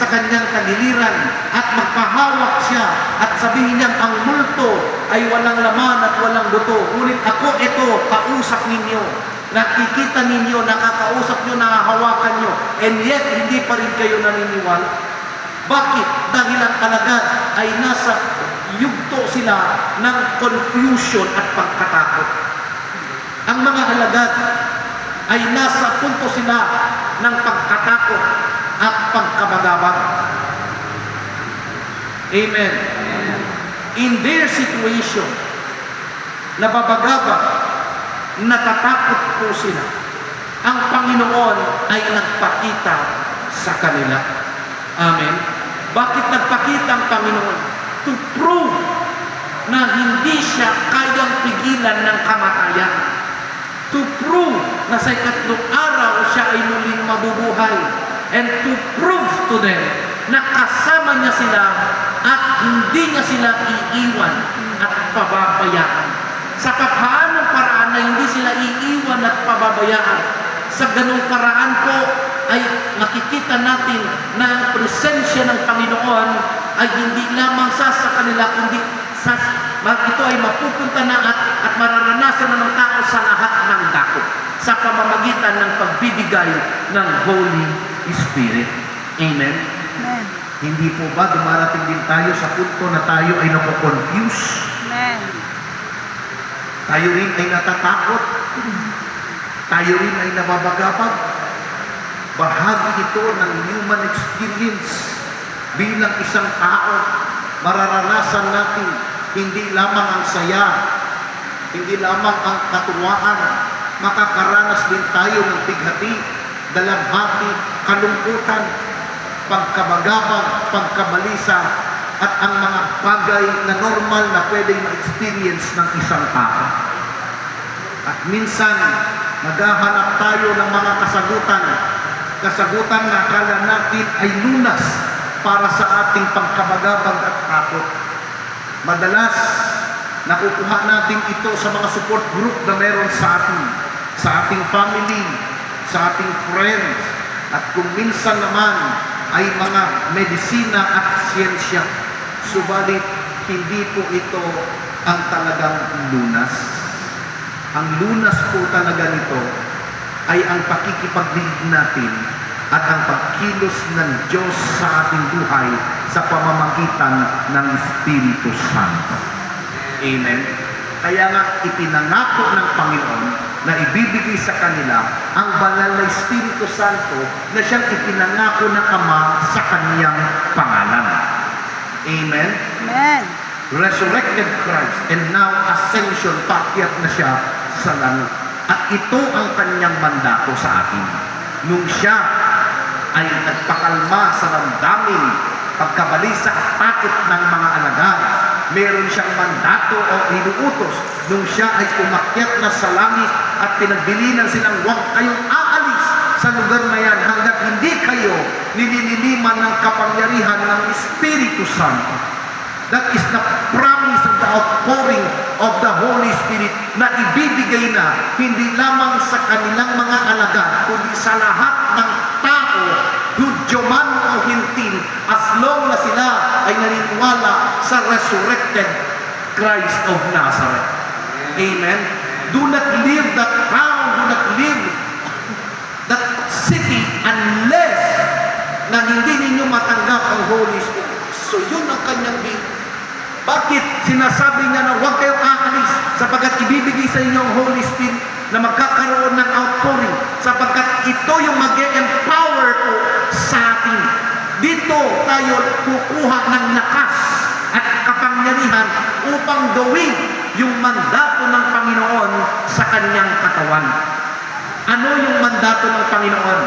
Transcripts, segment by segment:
sa kanyang tagiliran at magpahawak siya at sabihin niyang ang multo ay walang laman at walang buto. Ngunit ako ito, kausap ninyo. Nakikita ninyo, nakakausap nyo, nakahawakan nyo. And yet, hindi pa rin kayo naniniwala. Bakit? Dahil ang alagad ay nasa yugto sila ng confusion at pagkatakot. Ang mga alagad ay nasa punto sila ng pagkatakot at pagkabagabag. Amen. In their situation, nababagabag, natatakot po sila. Ang Panginoon ay nagpakita sa kanila. Amen. Bakit nagpakita ang Panginoon? To prove na hindi siya kayang pigilan ng kamatayan. To prove na sa ikatlong araw siya ay muling mabubuhay. And to prove to them na kasama niya sila at hindi niya sila iiwan at pababayaan. Sa paanong paraan na hindi sila iiwan at pababayaan. Sa ganung paraan po ay makikita natin na ang presensya ng Panginoon ay hindi lamang sa kanila, kundi ito ay mapupunta na at mararanasan na ng tao sa lahat ng dako sa pamamagitan ng pagbibigay ng Holy Spirit. Amen? Amen. Hindi po ba dumarating din tayo sa punto na tayo ay napo-confuse? Amen. Tayo rin ay natatakot? Tayo rin ay nababagabag? Bahagi ito ng human experience bilang isang tao. Mararanasan natin hindi lamang ang saya, hindi lamang ang katuwaan, makakaranas din tayo ng bighati, dalamhati, kalungkutan, pagkabagabag, pagkabalisa, at ang mga bagay na normal na pwedeng ma-experience ng isang tao. At minsan, maghahanap tayo ng mga kasagutan na akala natin ay lunas para sa ating pagkabagabag at takot. Madalas, nakukuha natin ito sa mga support group na meron sa atin, sa ating family, sa ating friends, at kung minsan naman ay mga medisina at siyensya. Subalit, hindi po ito ang talagang lunas. Ang lunas po talaga nito ay ang pakikipagdilig natin at ang pagkilos ng Diyos sa ating buhay sa pamamagitan ng Espiritu Santo. Amen? Kaya nga ipinangako ng Panginoon na ibibigay sa kanila ang banal na Espiritu Santo na siyang ipinangako ng Ama sa kaniyang pangalan. Amen? Amen. Resurrected Christ and now ascension, paakyat na siya sa langit. At ito ang kanyang mandato sa atin. Nung siya ay nagpakalma sa damdamin, pagkabalisa at takot ng mga alagad, meron siyang mandato o inuutos nung siya ay umakyat na sa langit at pinagbilinan silang huwag kayong aalis sa lugar na yan hanggat hindi kayo nilililiman ng kapangyarihan ng Espiritu Santo. That is the promise of the outpouring of the Holy Spirit na ibibigay na hindi lamang sa kanilang mga alagad, kundi sa lahat ng tao, Hudyo man o Hintil, as long na sila ay naniniwala sa resurrected Christ of Nazareth. Amen? Do not leave that town, do not leave that city unless na hindi ninyo matanggap ang Holy Spirit. So yun ang kanyang bigay. Bakit sinasabi niya na huwag kayong aalis sapagkat ibibigay sa inyo ang Holy Spirit na magkakaroon ng outpouring sapagkat ito yung mag-empower po sa atin. Dito tayo kukuha ng lakas at kapangyarihan upang gawin yung mandato ng Panginoon sa kanyang katawan. Ano yung mandato ng Panginoon?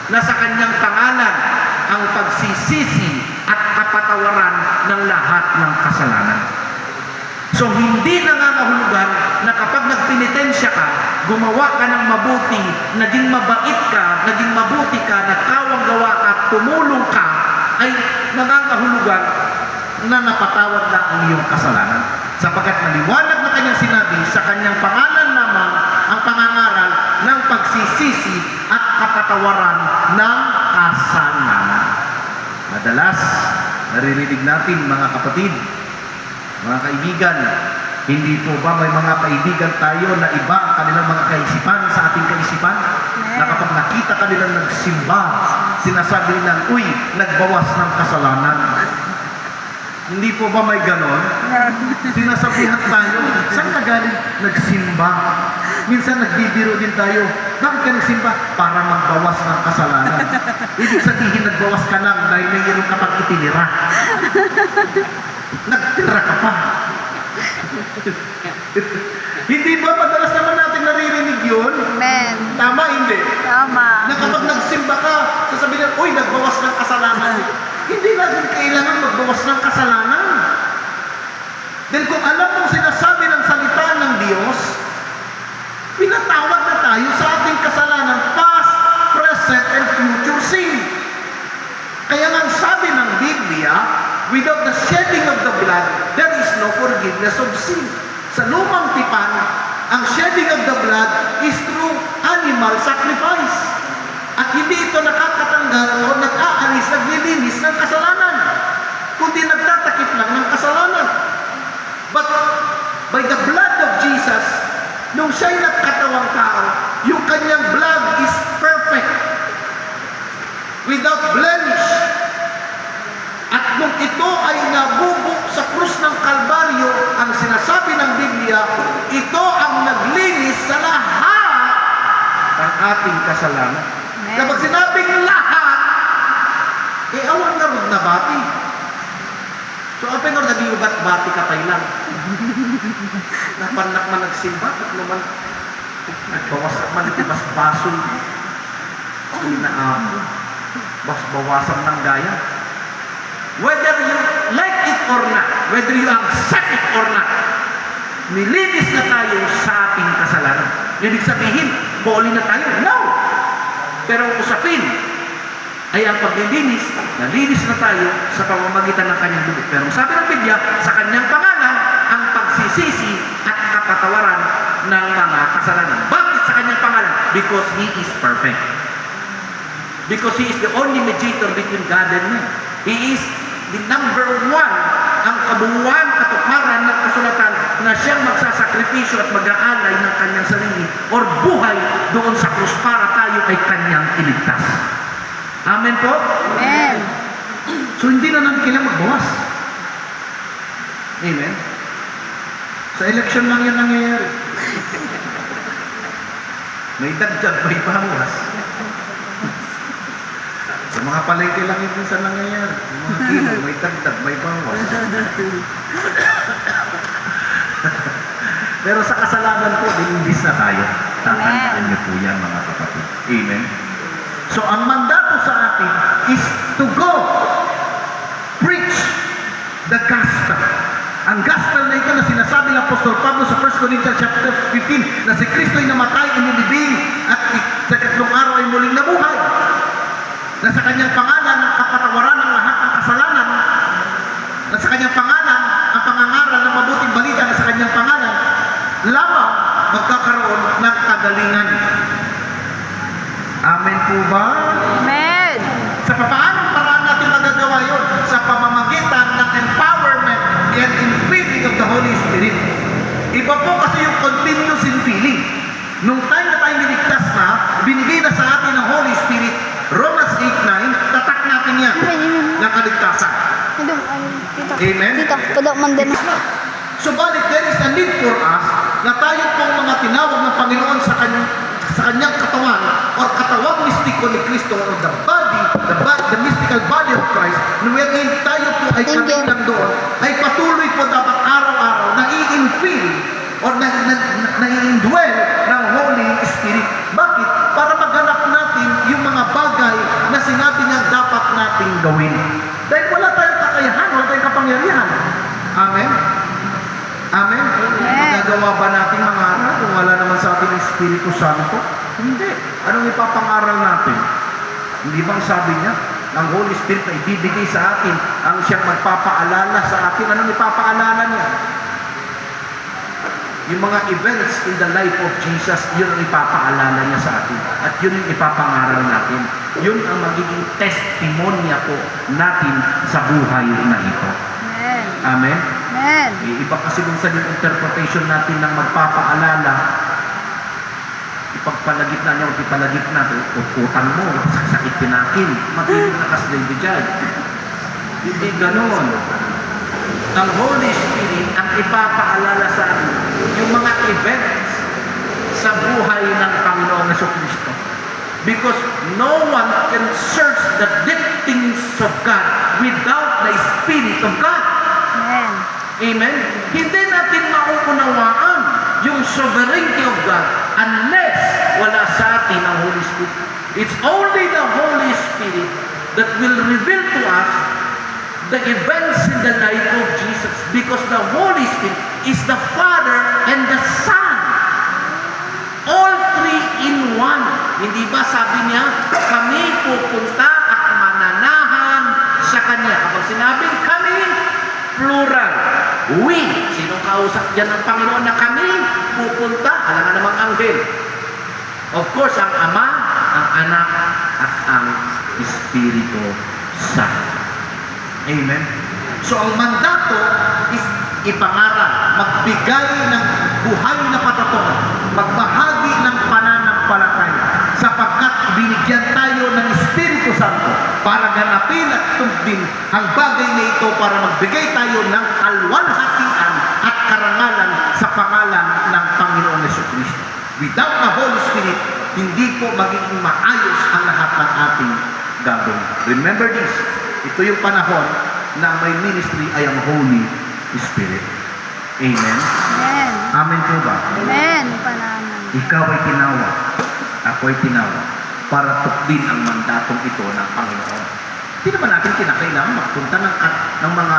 Na sa kanyang pangalan ang pagsisisi at kapatawaran ng lahat ng kasalanan. So hindi nangangahulugan na kapag nagpenitensya ka, gumawa ka ng mabuti, naging mabait ka, naging mabuti ka, nagkawang gawa ka, tumulong ka, ay nangangahulugan na napatawad na ang iyong kasalanan. Sapagkat maliwanag na kanyang sinabi, sa kanyang pangalan lamang ang pangangaral ng pagsisisi at kapatawaran ng kasalanan. Madalas, naririnig natin mga kapatid, mga kaibigan, hindi po ba may mga kaibigan tayo na iba ang kanilang mga kaisipan sa ating kaisipan? Na kapag nakita kanilang nagsimba, sinasabi nilang, uy, nagbawas ng kasalanan. Hindi po ba may ganon? Sinasabihan tayo, saan ka galing? Nagsimba. Minsan nagbibiro din tayo, bakit ka nagsimba? Para magbawas ng kasalanan. Ibig sabihin, nagbawas ka lang dahil mayroon ka pang itinira. Nagtira ka pa. Hindi ba madalas naman natin naririnig yun? Amen. Tama, hindi? Tama. Na kapag nagsimba ka, sasabihin, uy, nagbawas ng kasalanan. Hindi natin kailangan magbawas ng kasalanan. Then kung alam mong sinasabi ng salita ng Diyos, pinatawad na tayo sa ating kasalanan, past, present, and future sin. Kaya nga sabi ng Biblia, without the shedding of the blood, there is no forgiveness of sin. Sa lumang tipan, ang shedding of the blood is through animal sacrifice. At hindi ito nakakatanggal o nag-aalis, naglilinis ng kasalanan, kundi nagtatakip lang ng kasalanan. But by the blood of Jesus, nung siya'y nagkatawang tao, yung kanyang blood is perfect, without blemish. At nung ito ay nabubok sa krus ng Kalbaryo, ang sinasabi ng Biblia, ito ang naglinis sa lahat ng ating kasalanan. Kapag sinabing lahat, awan nga rin na bati. So, apay nga nag-iugat bati ka tayo lang. Napanak man nagsimba, at naman nagbawas man itibas baso. Inaamo. Bawasan ng gaya. Whether you like it or not, whether you accept it or not, nilinis na tayo sa ating kasalanan. Ibig sabihin, boli na tayo? No! Pero ang usapin ay ang paglilinis, nalinis na tayo sa pamamagitan ng kanyang dugo. Pero sabi ng Biblia, sa kanyang pangalan, ang pagsisisi at kapatawaran ng mga kasalanan. Bakit sa kanyang pangalan? Because He is perfect. Because He is the only mediator between God and man. He is the number one, ang kabuuan, katuparan ng kasulatan na siyang magsasakripisyo at mag-aalay ng kanyang sarili or buhay doon sa krus para tayo ay kanyang iligtas. Amen po? Amen. So hindi na natin kailangan magbawas. Amen? Sa election lang yan nangyayari. May dagdag, may bawas. Sa mga palengke lang yun minsan nangyayari. Yung mga kilo, may dagdag, may bawas. Pero sa kasalanan po, dinilis na tayo. Tatandaan niyo po yan, mga kapatid. Amen? So, ang mandato sa atin is to go preach the gospel. Ang gospel na ito na sinasabi ng Apostol Pablo sa 1 Corinthians chapter 15 na si Kristo ay namatay, inilibing at sa katlong araw ay muling nabuhay. Na sa kanyang pangalan ang kapatawaran ng lahat ng kasalanan. Na sa kanyang pangalan ang pangangaral ng mabuting balita na sa kanyang pangalan lamang magkakaroon ng kagalingan. Amen po ba? Amen. Sa paanong paraan natin magagawa yun? Sa pamamagitan ng empowerment and infilling of the Holy Spirit. Iba po kasi yung continuous infilling. Nung time na tayo niligtas na, binigay na sa atin ng Holy Spirit. Romans 8:9, tatak natin yan ng kaligtasan. Amen? Dito, pala man din. Subalit, there is a need for us na tayo pong mga tinawag ng Panginoon sa kanyang katawan or katawang mistiko ni Kristo or the mystical body of Christ, wherein tayo po ay kabilang doon, ay patuloy po dapat araw-araw na i-infill or na-i-indwell ng Holy Spirit. Bakit? Para maghanap natin yung mga bagay na sinabi niya dapat nating gawin. Dahil wala tayong kakayahan, wala tayong kapangyarihan. Amen? Amen? Magagawa ba natin mga aral kung wala naman sa atin ng Espiritu Santo? Hindi. Anong ipapangaral natin? Hindi bang sabi niya, ang Holy Spirit na ibibigay sa atin, ang siyang magpapaalala sa atin. Anong ipapaalala niya? yung mga events in the life of Jesus, yun ang ipapaalala niya sa atin. At yun yung ipapangaral natin. Yun ang magiging testimonya po natin sa buhay na ito. Amen. Amen? Amen. Iba kasi minsan yung interpretation natin ng magpapaalala, ipagpalagit na niya o ipalagit na, utang mo, sakit pinakin, matinig na kasday dyan. Hindi ganon. Ang Holy Spirit ang ipapaalala sa atin yung mga events sa buhay ng Panginoong Jesucristo. Because no one can search the deep things of God without the Spirit of God. Amen. Amen? Hindi natin mauunawaan yung sovereignty of God unless wala sa atin ang Holy Spirit. It's only the Holy Spirit that will reveal to us the events in the life of Jesus, because the Holy Spirit is the Father and the Son. All three in one. Hindi ba sabi niya, kami pupunta at mananahan sa Kanya. Kapag sinabing kami, plural. We. Sinong kausap dyan ng Panginoon na kami pupunta? Alam nga namang anghel. Of course, ang Ama, ang Anak, at ang Espiritu Santo. Amen? So, ang mandato is ipangaral, magbigay ng buhay na pataton, magbahagi ng pananampalataya, sapagkat binigyan tayo ng Espiritu Santo para ganapin at tundin ang bagay na ito para magbigay tayo ng kalwalhatian at karangalan sa pangalan ng Panginoong Jesucristo. Without the Holy Spirit, hindi po magiging maayos ang lahat ng ating gagawin. Remember this, ito yung panahon na may ministry ay ang Holy Spirit. Amen? Amen. Amen po ba? Amen. Panaman. Ikaw ay tinawag, ako ay tinawag, para tuklin ang mandatong ito ng Panginoon. Hindi naman natin kinakailangan magpunta ng mga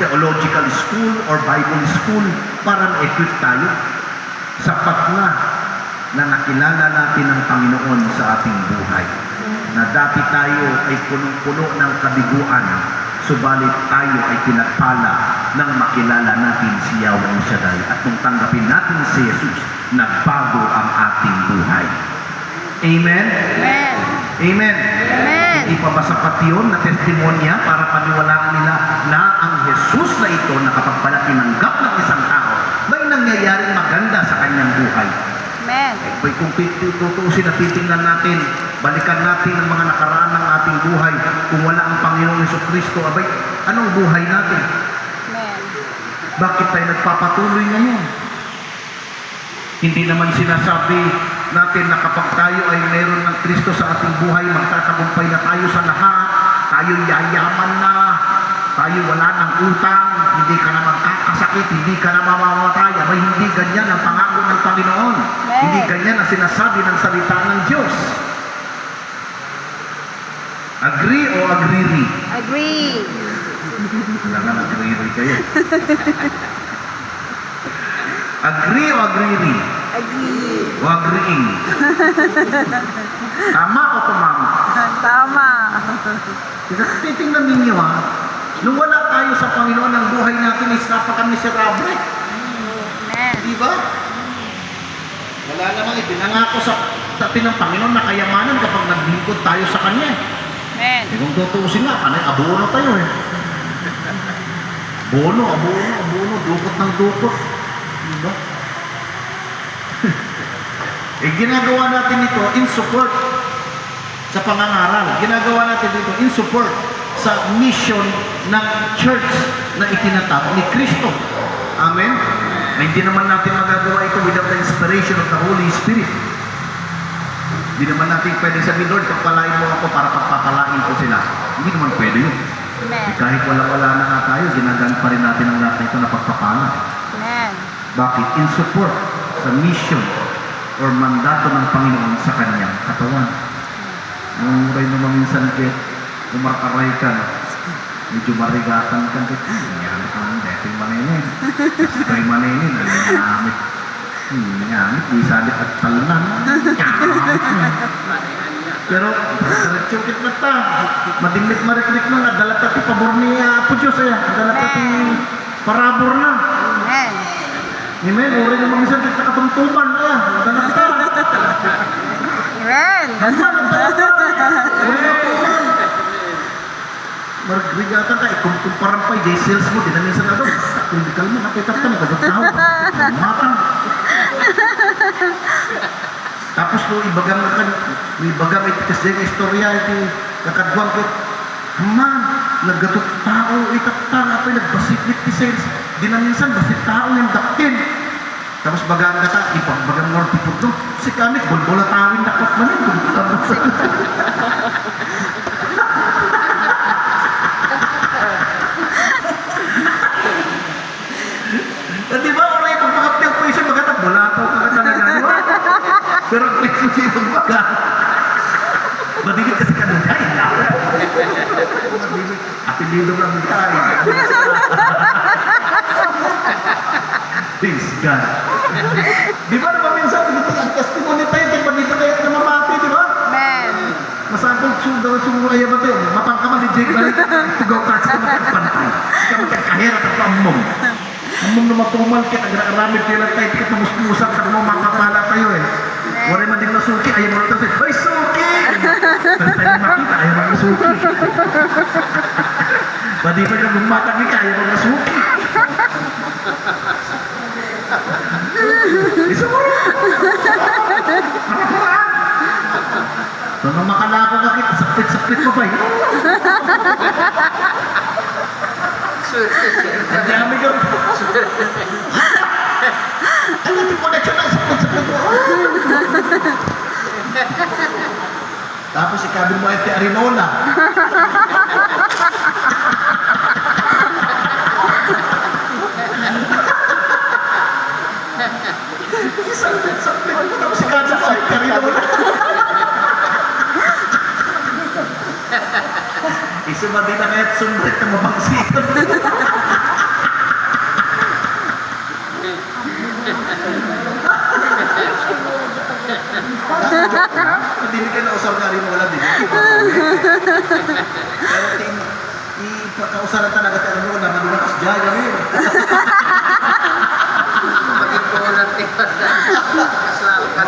theological school or Bible school para ma-equip tayo. Sapat na nakilala natin ang Panginoon sa ating buhay. Na dati tayo ay punong-puno ng kabiguan, subalit tayo ay pinagpala nang makilala natin si Yahweh Shaddai. At nung tanggapin natin si Jesus, nagbago ang ating buhay. Amen? Amen. Amen. Amen. Hindi pa ba sapat yun na testimonya para paniwalaan nila na ang Jesus na ito na kapag pala tinanggap ng isang tao, may nangyayaring maganda sa kanyang buhay. Amen. Ay, kung tutuusin na titingnan natin, balikan natin ang mga nakaraan ng ating buhay. Kung wala ang Panginoong Jesucristo, abay, anong buhay natin? Amen. Bakit tayo nagpapatuloy ngayon? Hindi naman sinasabi natin na kapag tayo ay meron ng Kristo sa ating buhay, magtatagumpay na tayo sa lahat, tayo yayaman na, tayo wala ng utang, hindi ka na magkakasakit, hindi ka na mamamatay. Abay, hindi ganyan ang pangako ng Panginoon. Amen. Hindi ganyan ang sinasabi ng salita ng Diyos. Agree o agree? Agree. Kailangan agree kayo. Agree o agree? Agree. O agreeing? Tama o tumama? Tama. Kasi titingnan ninyo nung wala tayo sa Panginoon, ang buhay natin is napaka-miserable. Amen. Di ba? Wala namang ipinangako sa atin ng Panginoon na kayamanan kapag naglingkod tayo sa Kanya. Amen. Kung tutuusin nga, panay abono tayo abono, dukot ng dukot. Diba? Ginagawa natin ito in support sa pangangaral. Ginagawa natin ito in support sa mission ng church na itinatapos ni Kristo. Amen? Hindi naman natin magagawa ito without the inspiration of the Holy Spirit. Hindi naman natin pwede sabihin, Lord, pagpalain mo ako para pagpapalain ko sila. Hindi naman pwede yun. Amen. Kahit wala-wala na nga tayo, ginagamit pa rin natin ang lahat na ito na pagpapala. Amen. Bakit? In support sa mission or mandato ng Panginoon sa kanyang katawan. Nung rin naman minsan umarkaray ka, medyo marigatan ka, yan ka lang, dito yung maninin. Tapos ito yung maninin, nangyamit. Nangyamit, di salit at talunan. Pero, salit-sukit na ta. Madimit mariklik na, nadalat at pabor ni Apo Diyos, nadalat at parabor na. Amen. Amen. Uri naman minsan kita katumtuman ka. Ganap ka. Amen. Uri na po. Margrigatan ka. Kumparan pa. J-sales mo. Di na minsan na doon. Kundikal mo. Nakita ka. Nagadot tao. Matang. Tapos no, ibagam na kan. Ibagam iti kasi yung istorya. Iti kakadwang ko. Man, nagatot tao. Itatang. Apay nagbasiklit ti sales. Di na minsan basit tao yung daktin. Tapos bagaan na ka, ipagbagang mo tipod no. Si kamit, bulbola tawin dakot man yun. Di ba, oray pagpakapiyang po isa, magatap, bulataw ka ka talaga. Di ba? Pero ang pwede mo siya magbaga. Madigit kasi ka nun, ay, lako. Apelido lang mo tayo. Praise God. Di ba naman minsan, ang testimony tayo, kaya dito kayo namamati, di ba? Amen. Masabog daw sumuro kayo ba tayo? Mapangkaman ni Jake Balik, tugaw ka sa magpantay. Ikaw magkakahirap at among. Among na matumal kita, aramid kayo lang tayo, tikat na musmusan, sa mga makapala tayo eh. Wala man din na suki, ayaw mo lang tayo, ay suki! Pero tayo makita, ayaw mo lang suki. Badi pa yung bumatang ka, ayaw mo lang suki. Isuro! Makaparaan! Nung makalako ka kita, sakit-sakit mo ba eh? Ang dami ka. Ano yung connection na sakit-sakit mo? Tapos ikabi mo ay Arinola. Sakit-sakit mo. Tapos ikabi mo ay Arinola. Isumadi na kahit sumrit na mabangsikan. Hindi ka na usap na rin wala din. Pero ipakausalan talaga tayo mo na malumakas dyan.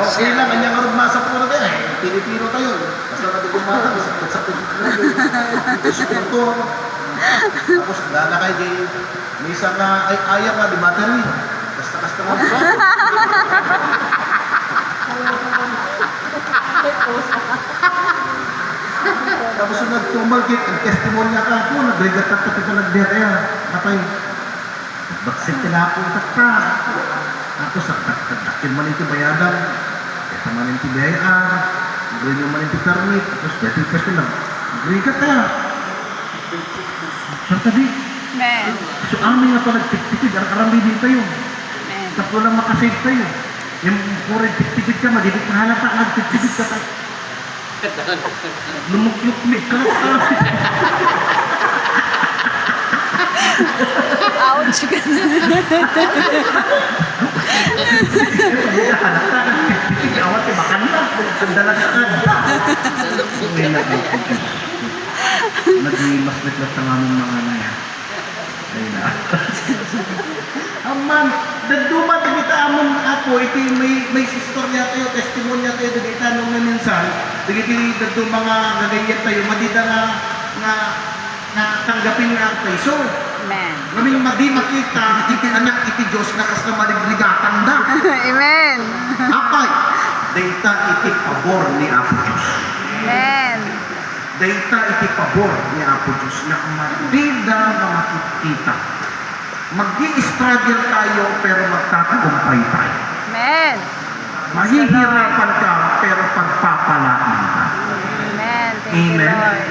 Okay lang, kanyang arugmasa po na tayo. Pilipino tayo. Basta natigumata, sakit-sakit mo. Ito. Tapos lalakay di may isang ayaw ka, di battery. Basta-basta mo. Tapos nagtumal kit, ang testimonya ka po, nagregat ka pati ka nagdera. Napay, baksit ka na po ka. Tapos sakit-sakit man ito bayadan. Ito man ito bayaan. Nagregat man ito permit. Tapos dati pwesto lang. Nagregat ka. Saan tabi? Amen. So amin nga pa nagtiktikid, ang karami din tayo. Amen. Tapos lang makasave tayo. Yung puro tiktikid ka, magiging halata, nagtiktikid ka tayo. Lumukluklik ka. Ouch. Halata, nagtiktikid, awat, makan na. Sandala ka ka. Naging mas naglat ang aming mga naya. Ayun na. Aman, nagduma kita among ako, iti may istorya tayo, testimonya tayo, dagita nung minsan, dagiti nagduma nga gagayat tayo, madida nga tanggapin nga tayo. So, Amen. naming madi makita, iti anak, iti Diyos, nakas na maligligatan da. Amen. Apay, data iti pabor ni Apo Diyos. Amen. Data iti pabor ni Apo Diyos na madida na makikita. Mag-i-struggle tayo pero magtatagumpay tayo. Amen. Mahihirapan ka pero pagpapalaan ka. Amen. Thank you, Amen. Lord.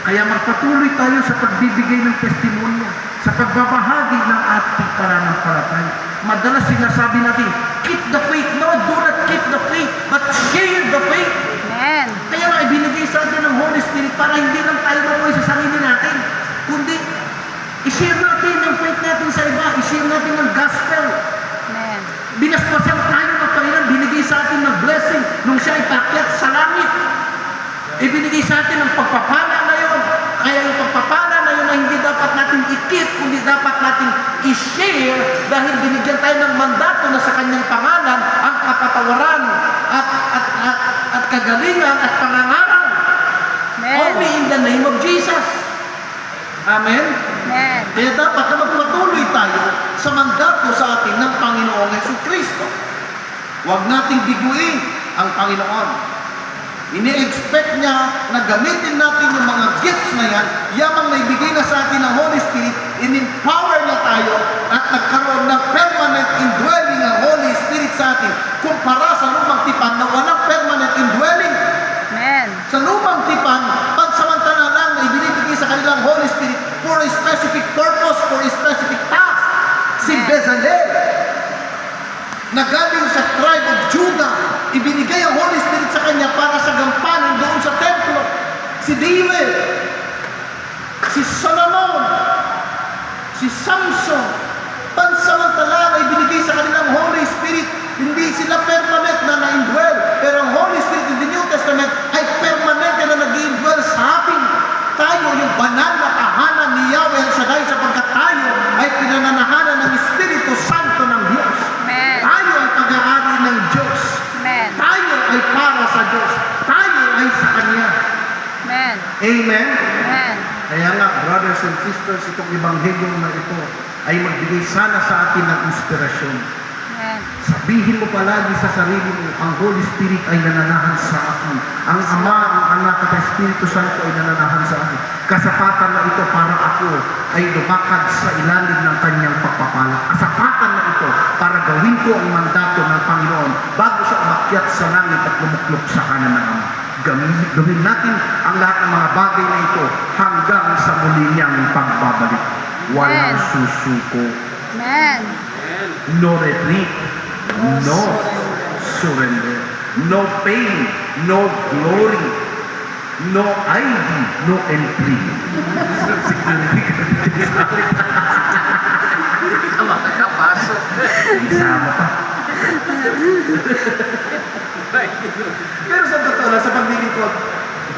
Kaya magpatuloy tayo sa pagbibigay ng testimonya, sa pagbabahagi ng ating pananampalataya. Madalas sinasabi natin, keep the faith. No, do not keep the faith, but share the faith. Amen. Kaya nga ibinigay sa atin ng Holy Spirit para hindi lang tayo mamuhay sa sarili natin, kundi i-share natin ang faith natin sa iba, i-share natin ang gospel. Amen. Binasbasan tayo ng Panginoon, binigay sa atin ng blessing nung siya ipakyat sa langit. Ibinigay sa atin ang pagpapala na yun. Kaya yung pagpapala na yun na hindi dapat natin i-keep, kundi dapat natin i-share dahil binigyan tayo ng mandato na sa kanyang pangalan ang kapatawaran at kagalingan at pangangaral. Amen. Only in the name of Jesus. Amen? Amen. Kaya dapat na magpatuloy tayo sa mandato sa atin ng Panginoong Jesucristo. Huwag nating biguin ang Panginoon. Ini-expect niya na gamitin natin yung mga gifts na yan, yamang naibigay na sa atin ng Holy Spirit, in-empower niya tayo at nagkaroon ng permanent indwelling ang Holy Spirit sa atin kumpara sa lumang tipan na walang permanent indwelling. Amen. Sa lumang tipan, pansamantala lang na ibinibigay sa kanilang Holy Spirit for a specific purpose, for a specific task. Si Bezalel, na galing sa tribe of Judah, ibinigay ang Holy Spirit sa kanya para sa gampanin doon sa templo. Si David, si Solomon, si Samson, pansamantala na ibinigay sa kanilang Holy Spirit. Hindi sila permanent na na-indwell, pero ang Holy Spirit in the New Testament ay permanent na nag-indwell sa atin. Tayo yung banal na tahanan ni Yahweh El Shaddai sapagkat tayo ay pinananahanan ng Espiritu Santo ng Diyos. Amen. Tayo ay pag-aari ng Diyos. Amen. Tayo ay para sa Diyos. Tayo ay sa Kanya. Amen. Amen? Amen. Kaya nga, brothers and sisters, itong ebanghelyo na ito ay magbigay sana sa atin ng inspirasyon. Amen. Sabihin mo palagi sa sarili mo, ang Holy Spirit ay nananahan sa akin. Ang Ama, ang Anak at ang Espiritu Santo ay nananahan sa akin. Kasapatan na ito para ako ay lumakad sa ilalim ng kanyang pagpapala. Kasapatan na ito para gawin ko ang mandato ng Panginoon bago siya umakyat sa langit at lumuklok sa kanan ng Ama. Gawin natin ang lahat ng mga bagay na ito hanggang sa muli niyang pagbabalik. Walang susuko. Amen. No retreat, no surrender, no pain, no glory, no ID, no entry. Hindi ka makakapasok. Isama pa. Pero sa totoo lang, sa paglilingkod,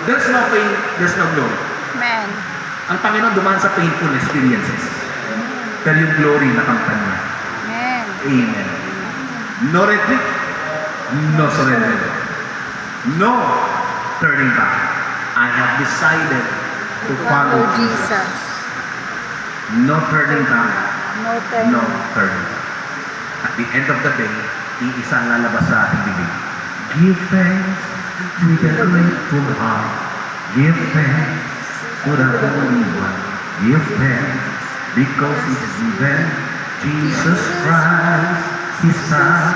there's no pain, there's no glory. Amen. Ang Panginoon dumaan sa painful experiences. Pero yung glory na kampanya. Amen. Amen. No retreat, no surrender, no turning back. I have decided to follow Jesus. Jesus. No turning back, No turning. no turning back. At the end of the day, iisa ang lalabas sa ating bibig. Give thanks with a grateful heart. Give thanks to the Holy One. Give thanks because it's given Jesus Christ, His Son.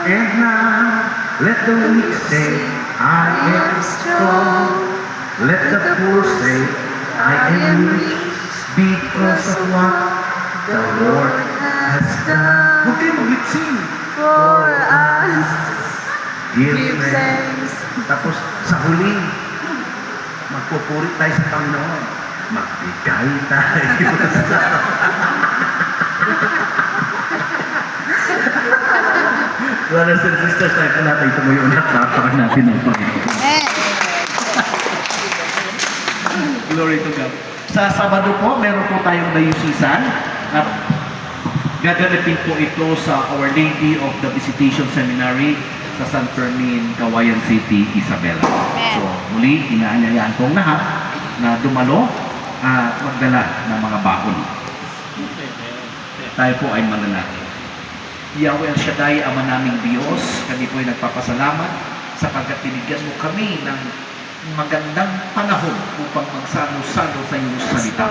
And now, let the weak say, I am strong. Let the poor say, I am rich because of what the Lord has done. Huwag kayo mag-sing. For us. Give Give thanks. thanks. Tapos sa huli, magpupuri tayo sa Panginoon. Magbigay tayo sa Brothers and sisters, tayo po natin tumuyo na tapakan natin ng Panginoon. Amen. Glory to God. Sa Sabado po, meron po tayong dayusisan at gaganapin po ito sa Our Lady of the Visitation Seminary sa San Fermin, Cauayan City, Isabela. So, muli, inaanyayahan po ang lahat na dumalo at magdala ng mga baon. Tayo po ay mananatili. Yahweh El Shaddai, Ama naming Diyos, kami po ay nagpapasalamat sapagkat binigyan mo kami ng magandang panahon upang magsalo-salo sa iyong salita.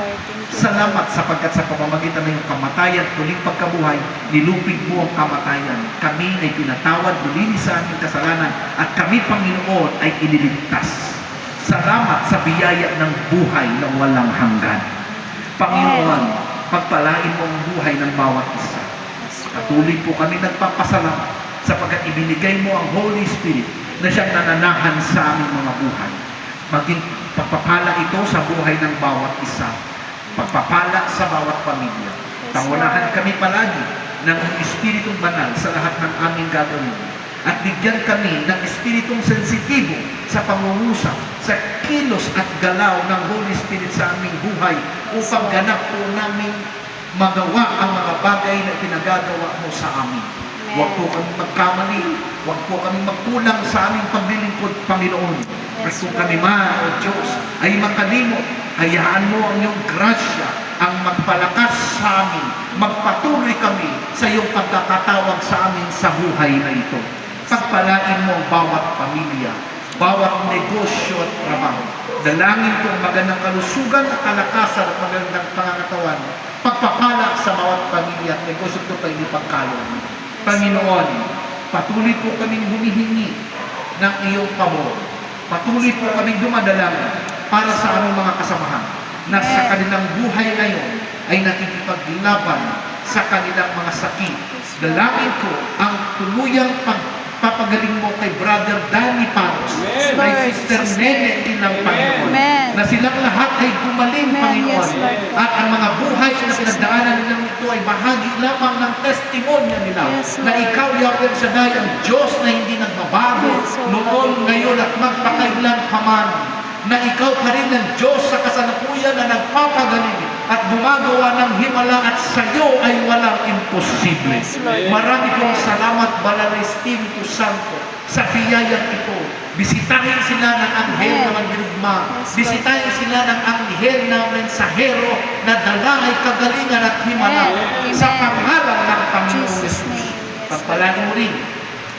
Salamat sapagkat sa pamamagitan ng iyong kamatayan at muling pagkabuhay, nilupig mo ang kamatayan. Kami ay pinatawad, lulinis sa aming kasalanan at kami, Panginoon, ay iniligtas. Salamat sa biyaya ng buhay na walang hanggan. Panginoon, pagpalain mo ang buhay ng bawat isa. Patuloy po kami nagpapasalamat sapagkat ibinigay mo ang Holy Spirit na siyang nananahan sa aming mga buhay. Maging pagpapala ito sa buhay ng bawat isa. Pagpapala sa bawat pamilya. Pangunahan kami palagi ng Espiritong Banal sa lahat ng aming gagawin. At bigyan kami ng Espiritong sensitibo sa pangungusap, sa kilos at galaw ng Holy Spirit sa aming buhay upang ganap po namin magawa ang mga bagay na pinagagawa mo sa amin. Amen. Huwag po kami magkamali. Huwag po kami magkulang sa aming paglilingkod, Panginoon. At Yes, kung Lord. kami man, O Diyos, ay makalimot, hayaan mo ang iyong grasya ang magpalakas sa amin. Magpatuloy kami sa iyong pagkakatawag sa amin sa buhay na ito. Pagpalain mo ang bawat pamilya, bawat negosyo at trabaho. Dalangin ko ang magandang kalusugan at kalakasan at magandang pangangatawan. Pagpapala sa bawat pamilya at negosyo ito ay ipagkaloob. Panginoon, patuloy po kaming humihingi ng iyong pabor. Patuloy po kaming dumadalangin para sa aming mga kasamahan na sa kanilang buhay ngayon ay nakikipaglaban sa kanilang mga sakit. Dalangin ko ang tuluyang pagpapagaling mo kay Brother Danny Paros, Yes, kay Lord. Sister Nene Tinang Panginoon, Amen. na silang lahat ay gumaling, Amen. Panginoon. Yes, Lord. At ang mga buhay na pinagdaanan nilang ito ay bahagi lamang ng testimonya nila Yes, na Lord. ikaw, Yahweh Shaddai, ang Diyos na hindi nagbabago Yes, Lord. noon, ngayon at magpakailan pa man, na ikaw pa rin ang Diyos sa kasalukuyan na nagpapagaling at gumagawa ng himala at sa iyo ay walang imposible. Yes, Lord. Marami pong salamat, Banal na Espiritu Santo, sa biyayang ito. Bisitahin sila ng anghel na Amen. magdirigma. Yes, Lord. Bisitahin sila ng anghel na mensahero na dala ay kagalingan at himala Amen. sa pangalan ng Panginoong Jesus' Yesus. name. Yes, Pagpalagin mo rin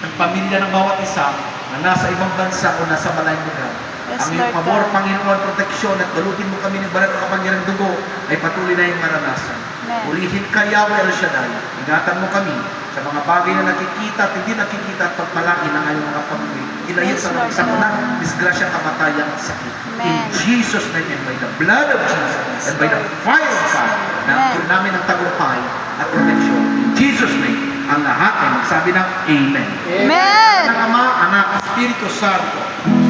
ang pamilya ng bawat isa na nasa ibang bansa o nasa malayong lugar. Yes, Ang iyong Lord pabor, God. Panginoon, proteksyon at galutin mo kami ng banal na kapangyarang dugo ay patuloy na yung maranasan. Amen. Ulihin ka, Yahweh El Shaddai. Ingatan mo kami sa mga bagay na nakikita at hindi nakikita at pagpalain ng iyong mga pamilya. Ilayo Yes, sa Lord sa God. mga disgrasya, kamatayan at sakit. In Amen. Jesus' name and by the blood of Jesus and by the fire of God, na Amen. namin ang tagumpay at proteksyon. In Jesus' name, ang lahat ay magsabi ng Amen. Amen. Ng Ama, Anak, Espiritu Santo.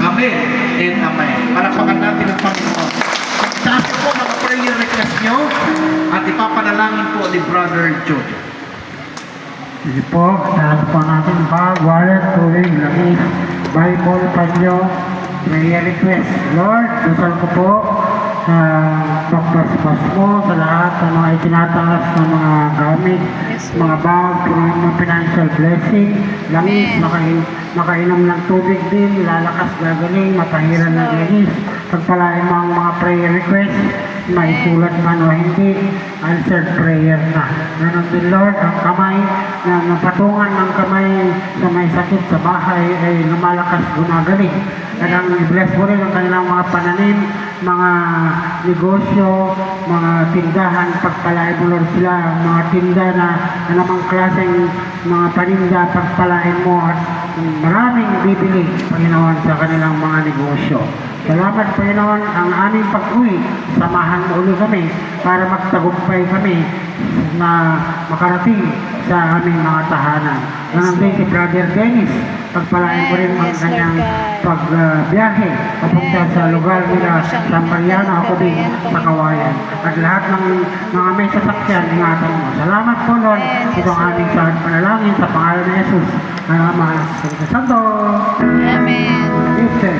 Amen and Amen. Palakpakan natin ang Panginoon. Sa akin po mga prayer request nyo at ipapanalangin po ni Brother Jojo. Sige po, taas po natin bag, wallet, tubig, langis, Bible, panyo, prayer request. Lord, dasal ko po sa pagpaspas mo sa lahat ng mga itinataas ng mga gamit, Yes, mga bag, mga financial blessing, langis, Amen. makainom ng tubig din, lalakas, gagaling, matahiran ng Lord. langis, pagpalain mo ang mga prayer request, maisulat man o hindi, answered prayer na. Ganon din Lord, ang kamay na napatungan ng kamay sa may sakit sa bahay ay lumalakas, gumagaling. Kailangan i-bless mo rin ang kanilang mga pananim, mga negosyo, mga tindahan, pagpalain mo Lord sila, ang mga tinda na anumang klaseng mga paninda, pagpalain mo at maraming bibili, Panginoon, sa kanilang mga negosyo. Salamat, Panginoon, ang aming pag-uwi. Samahan mo ulit kami para magtagumpay kami na makarating sa aming mga tahanan. Ganon din si Brother Dennis. Pagpalain mo rin ang Yes, Lord kanyang God. pagbiyahe papunta Amen. sa lugar nila Huwag siyang sa Mariana, ako din Cagayan, sa Kawayan. At lahat ng mga may sasakyan, ingatan mo. Salamat po, Lord. Amen. Yes, Ito ang aming Lord. panalangin sa pangalan ni Jesus. Santo. Amen. Jesus.